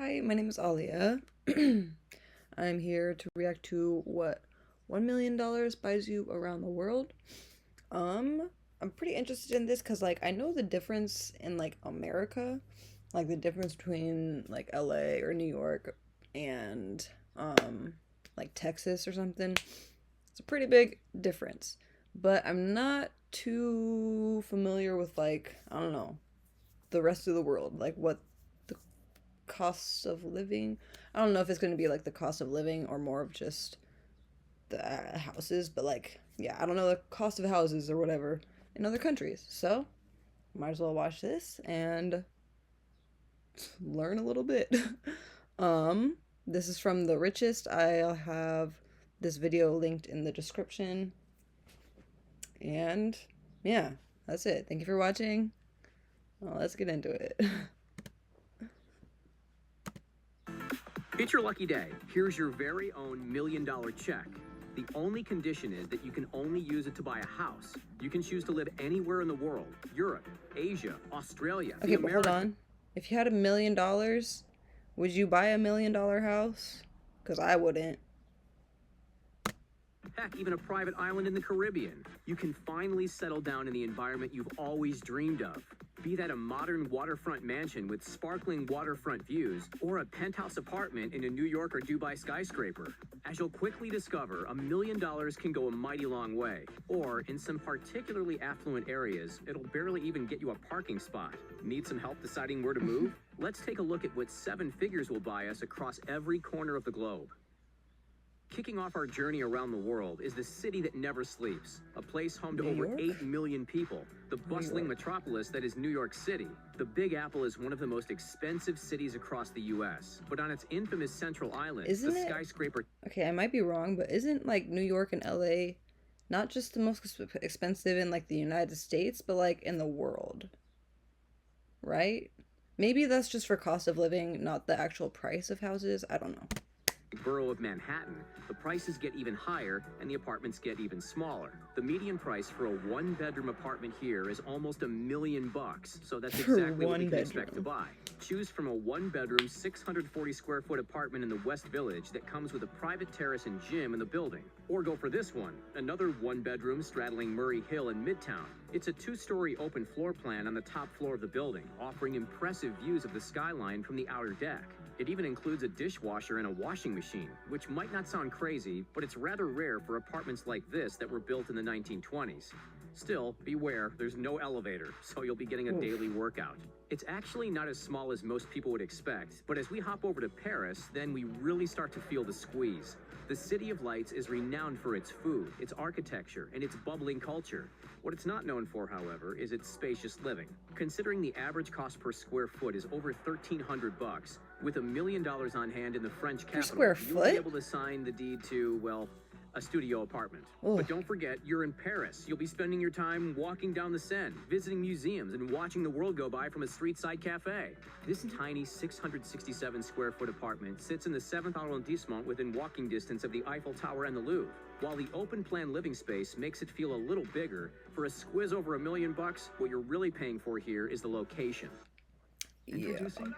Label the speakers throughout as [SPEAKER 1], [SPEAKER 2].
[SPEAKER 1] Hi, my name is Alia. I'm here to react to what $1 million buys you around the world. I'm pretty interested in this because I know the difference in America, like the difference between like LA or New York and like Texas or something. It's a pretty big difference. But I'm not too familiar with I don't know, the rest of the world, like what the costs of living. I don't know if it's going to be like the cost of living or more of just the houses, but yeah, I don't know the cost of houses or whatever in other countries. So, might as well watch this and learn a little bit. This is from The Richest. I'll have this video linked in the description. And yeah, that's it. Thank you for watching. Well, let's get into it.
[SPEAKER 2] It's your lucky day. Here's your very own $1 million check. The only condition is that you can only use it to buy a house. You can choose to live anywhere in the world: Europe, Asia, Australia,
[SPEAKER 1] Okay, but hold on. If you had $1 million, would you buy $1 million house? Because I wouldn't.
[SPEAKER 2] Heck, even a private island in the Caribbean. You can finally settle down in the environment you've always dreamed of. Be that a modern waterfront mansion with sparkling waterfront views, or a penthouse apartment in a New York or Dubai skyscraper. As you'll quickly discover, $1 million can go a mighty long way. Or, in some particularly affluent areas, it'll barely even get you a parking spot. Need some help deciding where to move? Let's take a look at what 7 figures will buy us across every corner of the globe. Kicking off our journey around the world is the city that never sleeps, a place home to over 8 million people, the bustling metropolis that is New York City. The Big Apple is one of the most expensive cities across the U.S., but on its infamous Central Island,
[SPEAKER 1] Isn't
[SPEAKER 2] the
[SPEAKER 1] it?
[SPEAKER 2] skyscraper...
[SPEAKER 1] Okay, I might be wrong, but isn't New York and LA not just the most expensive in the United States, but in the world? Right? Maybe that's just for cost of living, not the actual price of houses. I don't know.
[SPEAKER 2] Borough of Manhattan, the prices get even higher and the apartments get even smaller. The median price for a 1-bedroom apartment here is almost $1 million, so that's exactly what we can expect to buy. Choose from a 1-bedroom, 640 square foot apartment in the West Village that comes with a private terrace and gym in the building. Or go for this one, another 1-bedroom straddling Murray Hill in Midtown. It's a 2-story open floor plan on the top floor of the building, offering impressive views of the skyline from the outer deck. It even includes a dishwasher and a washing machine, which might not sound crazy, but it's rather rare for apartments like this that were built in the 1920s. Still, beware, there's no elevator, so you'll be getting a daily workout. It's actually not as small as most people would expect, but as we hop over to Paris, then we really start to feel the squeeze. The City of Lights is renowned for its food, its architecture, and its bubbling culture. What it's not known for, however, is its spacious living. Considering the average cost per square foot is over $1,300, with $1 million on hand in the French capital, you'll be able to sign the deed to, well, a studio apartment. But don't forget, you're in Paris. You'll be spending your time walking down the Seine, visiting museums, and watching the world go by from a street-side cafe. This tiny 667 square foot apartment sits in the 7th arrondissement within walking distance of the Eiffel Tower and the Louvre. While the open-plan living space makes it feel a little bigger, for a squiz over $1 million, what you're really paying for here is the location. Introducing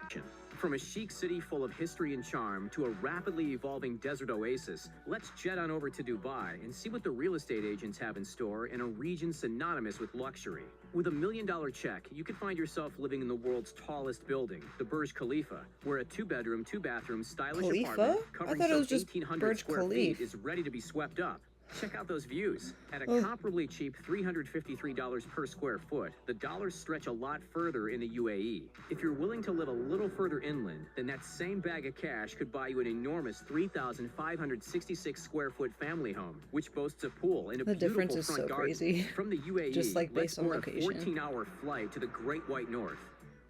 [SPEAKER 2] from a chic city full of history and charm to a rapidly evolving desert oasis, let's jet on over to Dubai and see what the real estate agents have in store in a region synonymous with luxury. With $1 million check, you could find yourself living in the world's tallest building, the Burj Khalifa, where a 2-bedroom, 2-bathroom stylish apartment covering some 1,800 square feet is ready to be swept up. Check out those views. At a comparably cheap $353 per square foot, the dollars stretch a lot further in the UAE. If you're willing to live a little further inland, then that same bag of cash could buy you an enormous 3,566 square foot family home, which boasts a pool and a beautiful front garden. From the UAE,
[SPEAKER 1] just
[SPEAKER 2] let's board a
[SPEAKER 1] location.
[SPEAKER 2] 14-hour flight to the Great White North.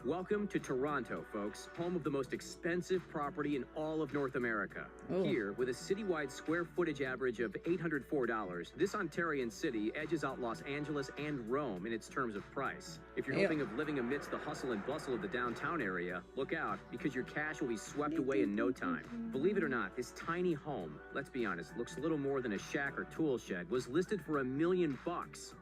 [SPEAKER 2] Welcome to Toronto, folks, home of the most expensive property in all of North America. Here, with a citywide square footage average of $804, this Ontarian city edges out Los Angeles and Rome in its terms of price. If you're hoping of living amidst the hustle and bustle of the downtown area, look out, because your cash will be swept away in no time. Believe it or not, this tiny home, let's be honest, looks a little more than a shack or tool shed, was listed for $1 million.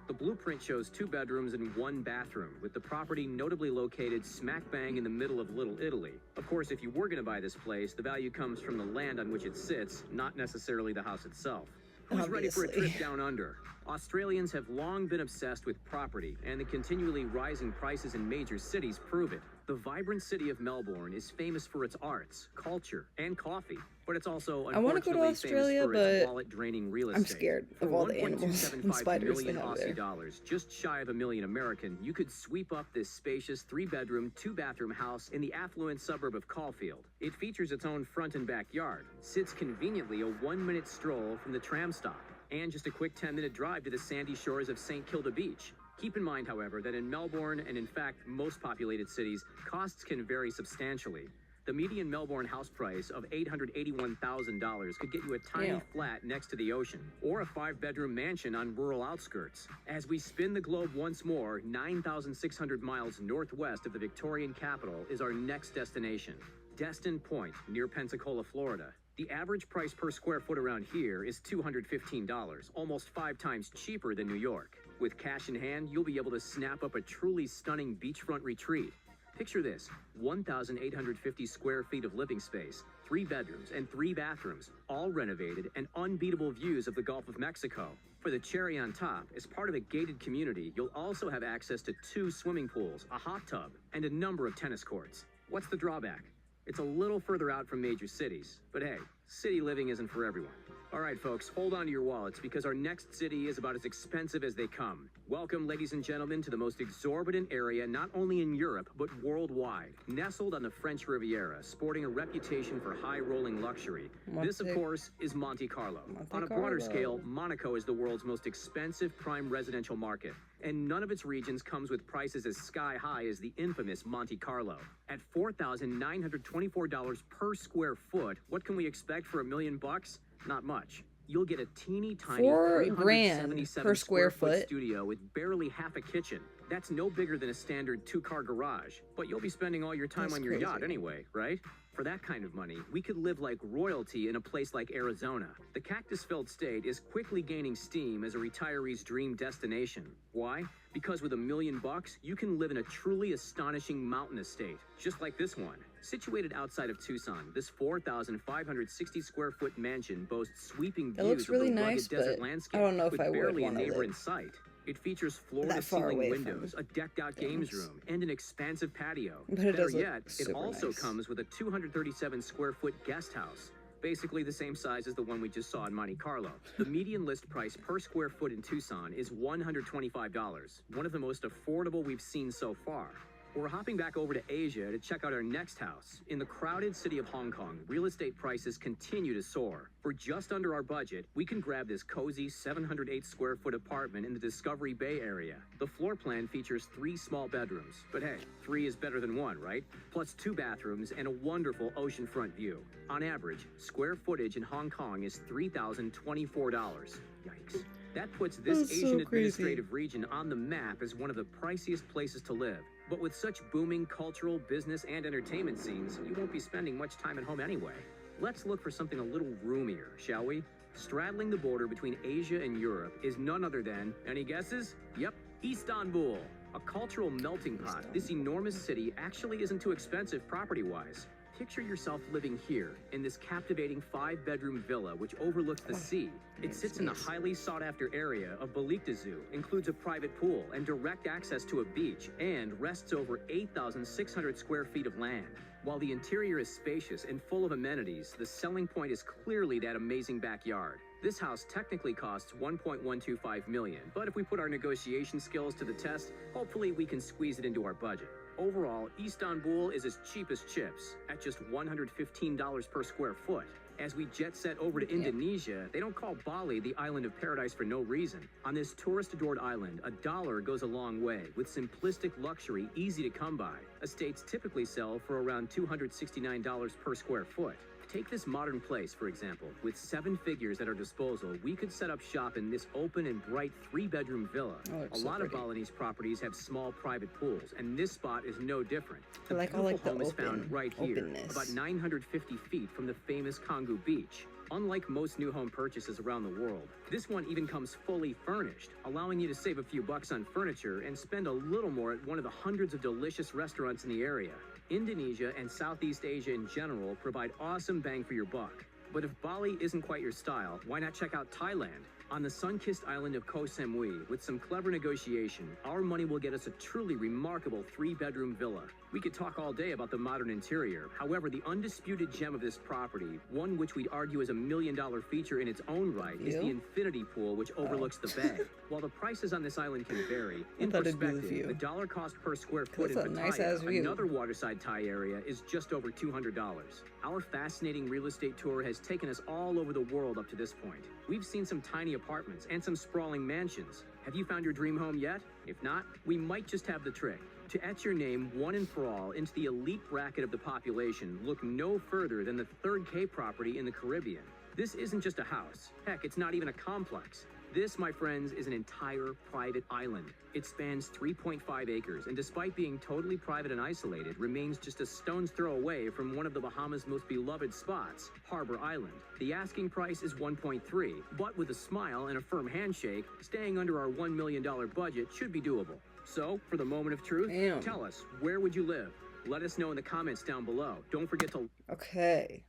[SPEAKER 2] The blueprint shows 2 bedrooms and 1 bathroom, with the property notably located smack bang in the middle of Little Italy. Of course, if you were going to buy this place, the value comes from the land on which it sits, not necessarily the house itself. Who's ready for a trip down under? Australians have long been obsessed with property, and the continually rising prices in major cities prove it. The vibrant city of Melbourne is famous for its arts, culture, and coffee, but it's also unfortunately famous for its wallet-draining real estate.
[SPEAKER 1] I'm scared of all the animals and spiders they have there.
[SPEAKER 2] $1.275 million, just shy of $1 million American, you could sweep up this spacious 3-bedroom, 2-bathroom house in the affluent suburb of Caulfield. It features its own front and backyard, sits conveniently a 1-minute stroll from the tram stop, and just a quick 10-minute drive to the sandy shores of St. Kilda Beach. Keep in mind, however, that in Melbourne, and in fact most populated cities, costs can vary substantially. The median Melbourne house price of $881,000 could get you a tiny flat next to the ocean, or a 5-bedroom mansion on rural outskirts. As we spin the globe once more, 9,600 miles northwest of the Victorian capital is our next destination, Destin Point, near Pensacola, Florida. The average price per square foot around here is $215, almost 5 times cheaper than New York. With cash in hand, you'll be able to snap up a truly stunning beachfront retreat. Picture this, 1,850 square feet of living space, 3 bedrooms and 3 bathrooms, all renovated, and unbeatable views of the Gulf of Mexico. For the cherry on top, as part of a gated community, you'll also have access to 2 swimming pools, a hot tub, and a number of tennis courts. What's the drawback? It's a little further out from major cities, but hey, city living isn't for everyone. All right, folks, hold on to your wallets because our next city is about as expensive as they come. Welcome, ladies and gentlemen, to the most exorbitant area not only in Europe, but worldwide. Nestled on the French Riviera, sporting a reputation for high-rolling luxury. This, of course, is Monte Carlo. On a broader scale, Monaco is the world's most expensive prime residential market, and none of its regions comes with prices as sky-high as the infamous Monte Carlo. At $4,924 per square foot, what can we expect for $1 million bucks? Not much. You'll get a teeny tiny
[SPEAKER 1] $4 grand per square foot
[SPEAKER 2] studio with barely half a kitchen. That's no bigger than a standard 2-car garage. But you'll be spending all your time on your yacht anyway, right? For that kind of money, we could live like royalty in a place like Arizona. The cactus-filled state is quickly gaining steam as a retiree's dream destination. Why? Because with $1 million bucks, you can live in a truly astonishing mountain estate, just like this one. Situated outside of Tucson, this 4,560 square foot mansion boasts sweeping views of the rugged desert landscape with barely a neighbor in sight. It features floor-to-ceiling windows, a decked-out games room, and an expansive patio. Better yet, it also comes with a 237 square foot guest house, basically the same size as the one we just saw in Monte Carlo. The median list price per square foot in Tucson is $125, one of the most affordable we've seen so far. We're hopping back over to Asia to check out our next house. In the crowded city of Hong Kong, real estate prices continue to soar. For just under our budget, we can grab this cozy 708 square foot apartment in the Discovery Bay area. The floor plan features 3 small bedrooms, but hey, 3 is better than 1, right? Plus 2 bathrooms and a wonderful oceanfront view. On average, square footage in Hong Kong is $3,024. Yikes. That puts this Asian administrative region on the map as one of the priciest places to live. But with such booming cultural, business, and entertainment scenes, you won't be spending much time at home anyway. Let's look for something a little roomier, shall we? Straddling the border between Asia and Europe is none other than, any guesses? Yep, Istanbul. A cultural melting pot, this enormous city actually isn't too expensive property-wise. Picture yourself living here in this captivating 5-bedroom villa which overlooks the sea. It sits in the highly sought-after area of Beylikdüzü, includes a private pool and direct access to a beach, and rests over 8,600 square feet of land. While the interior is spacious and full of amenities, the selling point is clearly that amazing backyard. This house technically costs $1.125 million, but if we put our negotiation skills to the test, hopefully we can squeeze it into our budget. Overall, Istanbul is as cheap as chips, at just $115 per square foot. As we jet set over to Indonesia, they don't call Bali the island of paradise for no reason. On this tourist-adored island, $1 goes a long way, with simplistic luxury easy to come by. Estates typically sell for around $269 per square foot. Take this modern place, for example. With 7 figures at our disposal, we could set up shop in this open and bright 3-bedroom villa. A lot of Balinese properties have small private pools, and this spot is no different. The home is found right here, about 950 feet from the famous Canggu Beach. Unlike most new home purchases around the world, this one even comes fully furnished, allowing you to save a few bucks on furniture and spend a little more at one of the hundreds of delicious restaurants in the area. Indonesia and Southeast Asia in general provide awesome bang for your buck. But if Bali isn't quite your style, why not check out Thailand? On the sun-kissed island of Koh Samui, with some clever negotiation, our money will get us a truly remarkable 3-bedroom villa. We could talk all day about the modern interior. However, the undisputed gem of this property, one which we'd argue is a $1 million feature in its own right, is the infinity pool which overlooks the bay. While the prices on this island can vary, in perspective, the dollar cost per square foot in Pattaya, another waterside Thai area, is just over $200. Our fascinating real estate tour has taken us all over the world up to this point. We've seen some tiny apartments and some sprawling mansions. Have you found your dream home yet? If not, we might just have the trick. To etch your name one and for all into the elite bracket of the population, look no further than the Third K property in the Caribbean. This isn't just a house. Heck, it's not even a complex. This, my friends, is an entire private island. It spans 3.5 acres, and despite being totally private and isolated, remains just a stone's throw away from one of the Bahamas' most beloved spots, Harbor Island. The asking price is $1.3, but with a smile and a firm handshake, staying under our $1 million budget should be doable. So, for the moment of truth, tell us, where would you live? Let us know in the comments down below. Don't forget to...
[SPEAKER 1] Okay.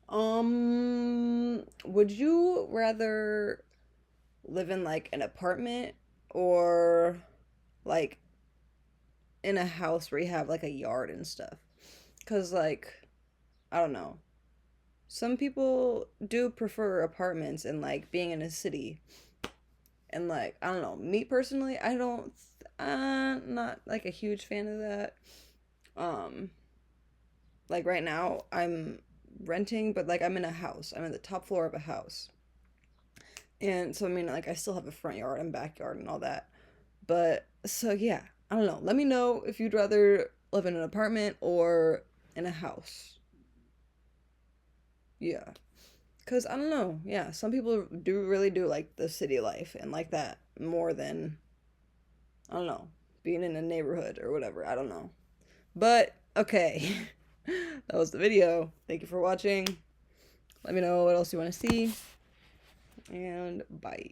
[SPEAKER 1] Would you rather live in, like, an apartment or, like, in a house where you have, like, a yard and stuff? Because, like, I don't know. Some people do prefer apartments and, like, being in a city. And, like, I don't know. Me, personally, I'm not, like, a huge fan of that. Like, right now, I'm renting, but, like, I'm in a house. I'm in the top floor of a house. And so, I mean, like, I still have a front yard and backyard and all that. But, so, yeah. I don't know. Let me know if you'd rather live in an apartment or in a house. Yeah. Because, I don't know. Yeah, some people really do like the city life and like that more than, I don't know, being in a neighborhood or whatever. I don't know. But, okay. That was the video. Thank you for watching. Let me know what else you want to see. And bye.